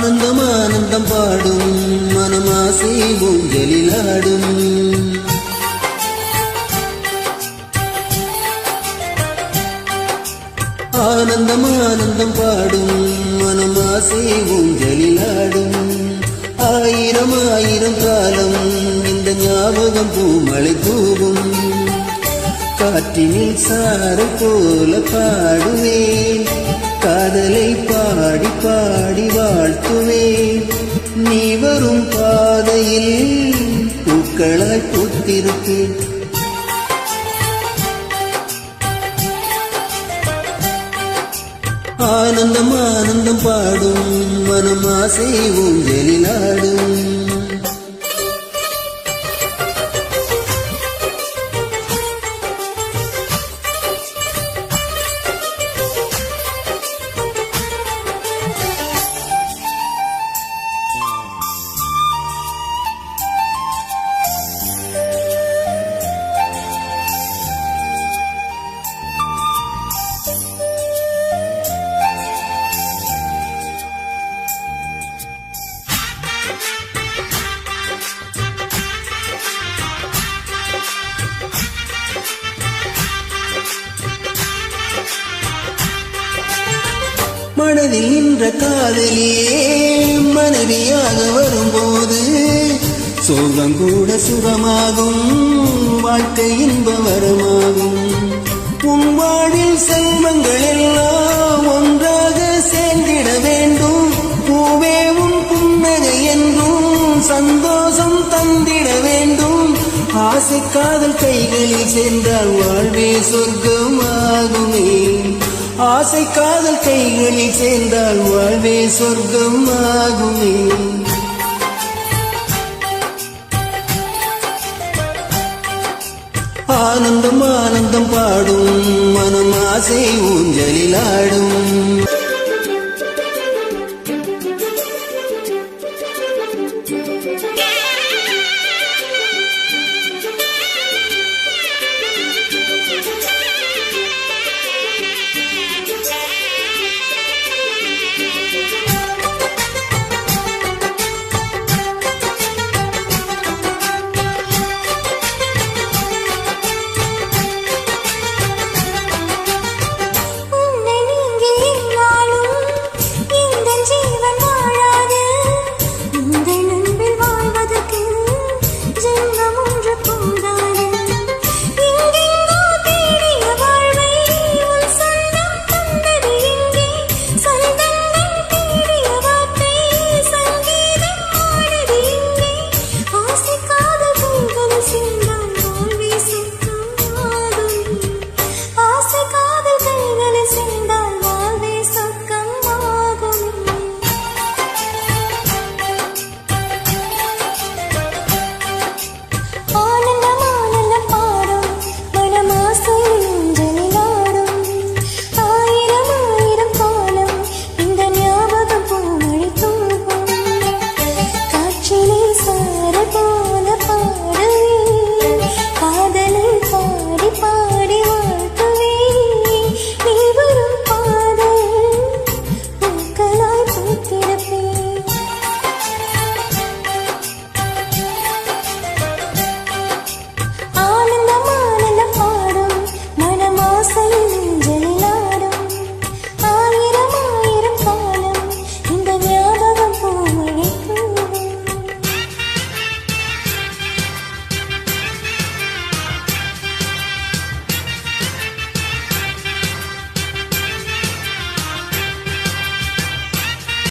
ஆனந்தம் ஆனந்தம் பாடும் மனமாசை ஊஞ்சலிலாடும். ஆனந்தம் ஆனந்தம் பாடும் மனமாசை ஊஞ்சலிலாடும். ஆயிரம் ஆயிரம் காலம் இந்த ஞாபகம் பூமழை தூவும். காற்றினில் சாறு போல பாடுவேன், காதலை பாடி பாடி வாழ்த்துவேன். நீ வரும் பாதையில் பூக்களாய் பூத்திருப்பேன். ஆனந்தம் ஆனந்தம் பாடும் மனமாசை ஊஞ்சலிலாடும். மனதில் நின்ற காதலியே மனைவியாக வரும்போது சோகம் கூட சுகமாகும், வாழ்க்கை இன்ப வரமாகும். உன் வாழ்வில் செல்வங்கள் எல்லாம் ஒன்றாக சேர்ந்திட வேண்டும். பூவே உன் புன்னகை என்றும் சந்தோஷம் தந்திட வேண்டும். ஆசை காதல் கைகளில் சேர்ந்தால் வாழ்வே சொர்க்கமாகுமே. ஆசை காதல் கைகளில் சேர்ந்தால் வாழ்வே சொர்க்கமாகுமே. ஆனந்தம் ஆனந்தம் பாடும் மனமாசை ஊஞ்சலிலாடும்.